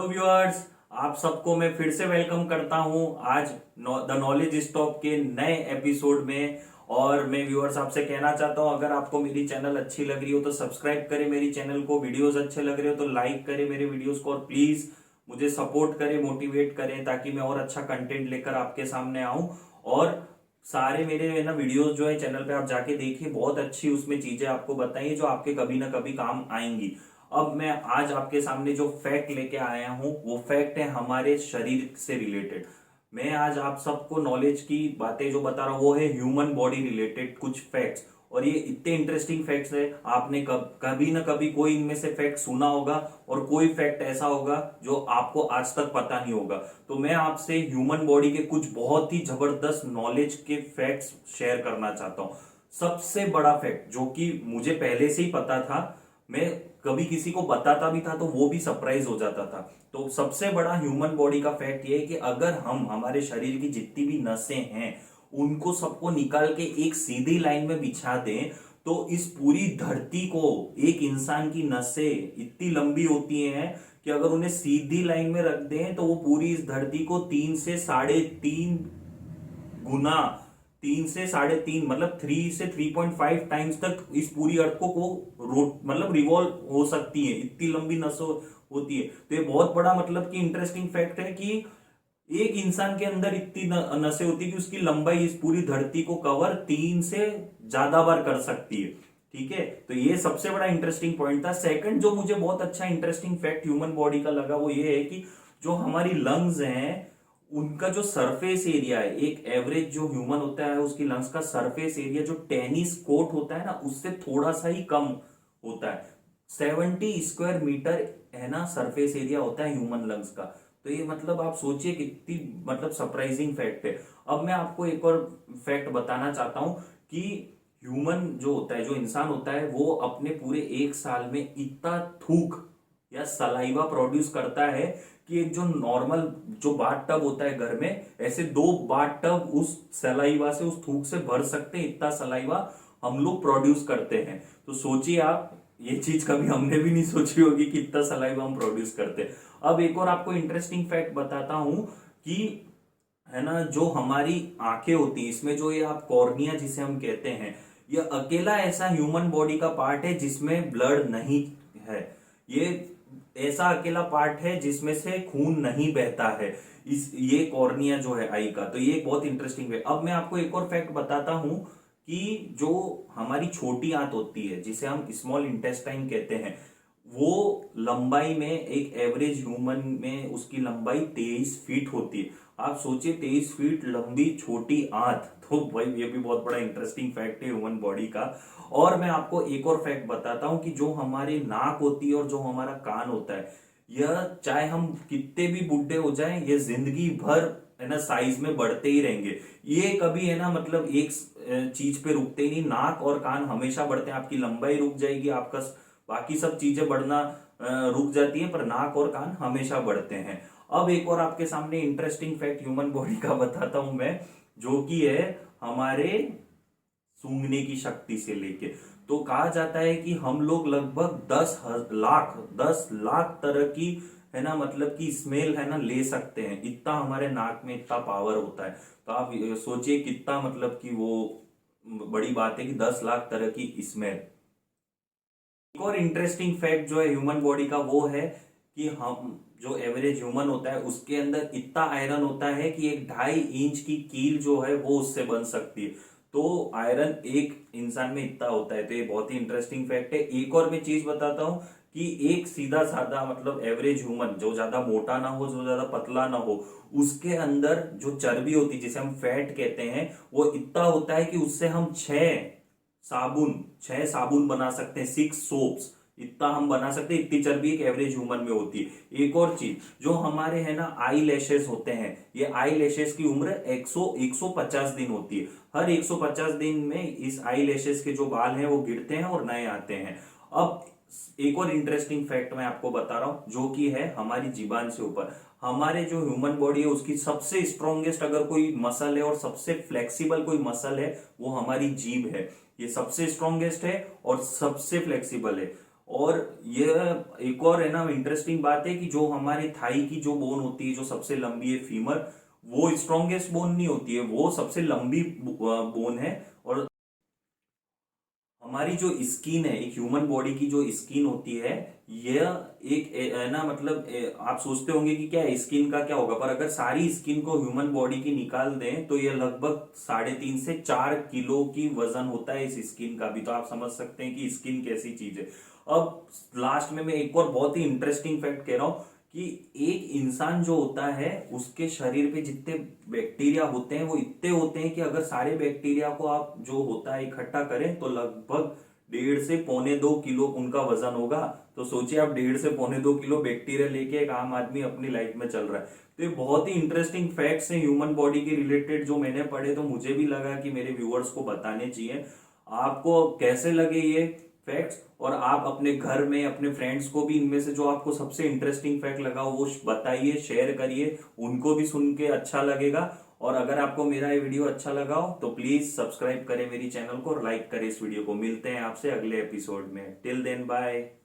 Viewers, आप सबको मैं फिर से वेलकम करता हूं आज द नॉलेज स्टॉप के नए एपिसोड में। और मैं व्यूअर्स आपसे कहना चाहता हूं, अगर आपको मेरी चैनल अच्छी लग रही हो तो सब्सक्राइब करें मेरी चैनल को, वीडियोस अच्छे लग रहे हो तो लाइक करें मेरे वीडियोस को और प्लीज मुझे सपोर्ट करें, मोटिवेट करें ताकि मैं और अच्छा कंटेंट लेकर आपके सामने आऊं। और सारे मेरे ना वीडियोस जो है चैनल पे आप जाके देखिए, बहुत अच्छी उसमें चीजें आपको बताइए जो आपके कभी ना कभी काम आएंगी। अब मैं आज आपके सामने जो फैक्ट लेके आया हूं वो फैक्ट है हमारे शरीर से रिलेटेड। मैं आज आप सबको नॉलेज की बातें जो बता रहा हूं वो है ह्यूमन बॉडी रिलेटेड कुछ फैक्ट्स। और ये इतने इंटरेस्टिंग फैक्ट्स है, आपने कभी ना कभी कोई इनमें से फैक्ट सुना होगा और कोई फैक्ट ऐसा होगा जो आपको आज तक पता नहीं होगा। तो मैं आपसे ह्यूमन बॉडी के कुछ बहुत ही जबरदस्त नॉलेज के फैक्ट्स शेयर करना चाहता हूं। सबसे बड़ा फैक्ट जो कि मुझे पहले से ही पता था, मैं कभी किसी को बताता भी था तो वो भी सरप्राइज हो जाता था। तो सबसे बड़ा ह्यूमन बॉडी का फैक्ट ये है कि अगर हम हमारे शरीर की जितनी भी नसें हैं उनको सबको निकाल के एक सीधी लाइन में बिछा दें तो इस पूरी धरती को, एक इंसान की नसें इतनी लंबी होती हैं कि अगर उन्हें सीधी लाइन में रख दें तो वो पूरी इस धरती को 3 से 3.5 गुना, 3 से 3.5 मतलब 3 से 3.5 टाइम्स तक इस पूरी अर्थ को रोट मतलब रिवॉल्व हो सकती है, इतनी लंबी नसों होती है। तो ये बहुत बड़ा मतलब कि इंटरेस्टिंग फैक्ट है कि एक इंसान के अंदर इतनी नसें होती है कि उसकी लंबाई इस पूरी धरती को कवर 3 से ज्यादा बार कर सकती है। ठीक है, तो ये सबसे बड़ा इंटरेस्टिंग पॉइंट था। सेकंड जो मुझे बहुत अच्छा इंटरेस्टिंग फैक्ट ह्यूमन बॉडी का लगा वो ये है कि जो हमारी लंग्स हैं उनका जो सरफेस एरिया है, एक एवरेज जो ह्यूमन होता है उसकी लंग्स का सरफेस एरिया जो टेनिस कोर्ट होता है ना उससे थोड़ा सा ही कम होता है। 70 स्क्वायर मीटर है ना सरफेस एरिया होता है ह्यूमन लंग्स का। तो ये मतलब आप सोचिए कितनी मतलब सरप्राइजिंग फैक्ट है। अब मैं आपको एक और फैक्ट बताना चाहता हूं कि ह्यूमन जो होता है, जो इंसान होता है, वो अपने पूरे एक साल में इतना थूक या सलाइवा प्रोड्यूस करता है कि एक जो नॉर्मल जो बाथ टब होता है घर में, ऐसे 2 बाथ टब उस सलाइवा से, उस थूक से भर सकते हैं। इतना सलाइवा हम लोग प्रोड्यूस करते हैं। तो सोचिए आप, ये चीज कभी हमने भी नहीं सोची होगी कि इतना सलाइवा हम प्रोड्यूस करते हैं। अब एक और आपको इंटरेस्टिंग फैक्ट बताता हूं कि है ना, जो हमारी आंखें होती हैं इसमें जो ये आप कॉर्निया जिसे हम कहते हैं, ये अकेला ऐसा ह्यूमन बॉडी का पार्ट है जिसमें ब्लड नहीं है। ये ऐसा अकेला पार्ट है जिसमें से खून नहीं बहता है, इस ये कॉर्निया जो है आई का। तो ये एक बहुत इंटरेस्टिंग है। अब मैं आपको एक और फैक्ट बताता हूं कि जो हमारी छोटी आंत होती है जिसे हम स्मॉल इंटेस्टाइन कहते हैं, वो लंबाई में एक एवरेज ह्यूमन में उसकी लंबाई 23 फीट होती है। आप सोचिए 23 फीट लंबी छोटी आंत, तो भाई ये भी बहुत बड़ा इंटरेस्टिंग फैक्ट है ह्यूमन बॉडी का। और मैं आपको एक और फैक्ट बताता हूं कि जो हमारी नाक होती है और जो हमारा कान होता है, यह चाहे हम कितने भी बुढ़े हो जाएं ये जिंदगी भर है ना साइज में बढ़ते ही रहेंगे। ये कभी है ना मतलब एक चीज पे रुकते ही नहीं। नाक और कान हमेशा बढ़ते हैं, आपकी लंबाई रुक जाएगी, आपका बाकी सब चीजें बढ़ना रुक जाती है, पर नाक और कान हमेशा बढ़ते हैं। अब एक और आपके सामने इंटरेस्टिंग फैक्ट ह्यूमन बॉडी का बताता हूं मैं, जो कि है हमारे सूंघने की शक्ति से लेके। तो कहा जाता है कि हम लोग लगभग 10 लाख तरह की है ना मतलब कि स्मेल है ना ले सकते हैं, इतना हमारे नाक में इतना पावर होता है। तो आप सोचिए कितना मतलब कि वो बड़ी बात है कि 10 लाख तरह की स्मेल। एक और इंटरेस्टिंग फैक्ट जो है ह्यूमन बॉडी का वो है कि हम जो एवरेज ह्यूमन होता है उसके अंदर इतना आयरन होता है कि एक 2.5 इंच की कील जो है वो उससे बन सकती है। तो आयरन एक इंसान में इतना होता है। तो ये बहुत ही इंटरेस्टिंग फैक्ट है। एक और मैं चीज बताता हूं कि एक सीधा साधा मतलब एवरेज ह्यूमन जो ज्यादा मोटा ना हो, जो ज्यादा पतला ना हो, उसके अंदर जो चर्बी होती है जिसे हम फैट कहते हैं वो इतना होता है कि उससे हम 6 साबुन बना सकते हैं, 6 सोप्स इतना हम बना सकते हैं। इतनी चर्बी एक एवरेज ह्यूमन में होती है। एक और चीज, जो हमारे है ना आई लैशेस होते हैं, ये आई लैशेस की उम्र 150 दिन होती है। हर 150 दिन में इस आई लैशेस के जो बाल हैं वो गिरते हैं और नए आते हैं। अब एक और इंटरेस्टिंग फैक्ट मैं आपको बता रहा हूं जो कि है हमारी जीभान से ऊपर। हमारे जो ह्यूमन बॉडी है उसकी सबसे स्ट्रॉन्गेस्ट अगर कोई मसल है और सबसे फ्लेक्सिबल कोई मसल है वो हमारी जीभ है। ये सबसे स्ट्रॉन्गेस्ट है और सबसे फ्लेक्सिबल है। और ये एक और है ना इंटरेस्टिंग बात है कि जो हमारे थाई की जो बोन होती है, जो सबसे लंबी है फीमर, वो स्ट्रॉन्गेस्ट बोन नहीं होती है, वो सबसे लंबी बोन है। और हमारी जो स्किन है, एक ह्यूमन बॉडी की जो स्किन होती है, यह एक है ना मतलब आप सोचते होंगे कि क्या स्किन का क्या होगा, पर अगर सारी स्किन को ह्यूमन बॉडी की निकाल दें तो यह लगभग 3.5 से 4 किलो की वजन होता है इस स्किन का भी। तो आप समझ सकते हैं कि स्किन कैसी चीज है। अब लास्ट में मैं एक और बहुत ही इंटरेस्टिंग फैक्ट कह रहा हूं कि एक इंसान जो होता है उसके शरीर पे जितने बैक्टीरिया होते हैं वो इतने होते हैं कि अगर सारे बैक्टीरिया को आप जो होता है इकट्ठा करें तो लगभग 1.5 से 2.25 किलो उनका वजन होगा। तो सोचिए आप 1.5 से 2.25 किलो बैक्टीरिया लेके एक आम आदमी अपनी लाइफ में चल रहा है। तो ये बहुत ही इंटरेस्टिंग फैक्ट्स हैं ह्यूमन बॉडी के रिलेटेड जो मैंने पढ़े, तो मुझे भी लगा कि मेरे व्यूअर्स को बताने चाहिए। आपको कैसे लगे ये फैक्ट्स, और आप अपने घर में अपने फ्रेंड्स को भी इनमें से जो आपको सबसे इंटरेस्टिंग फैक्ट लगा वो बताइए, शेयर करिए, उनको भी सुन के अच्छा लगेगा। और अगर आपको मेरा ये वीडियो अच्छा लगा हो तो प्लीज सब्सक्राइब करें मेरी चैनल को और लाइक करें इस वीडियो को। मिलते हैं आपसे अगले एपिसोड में। Till then bye.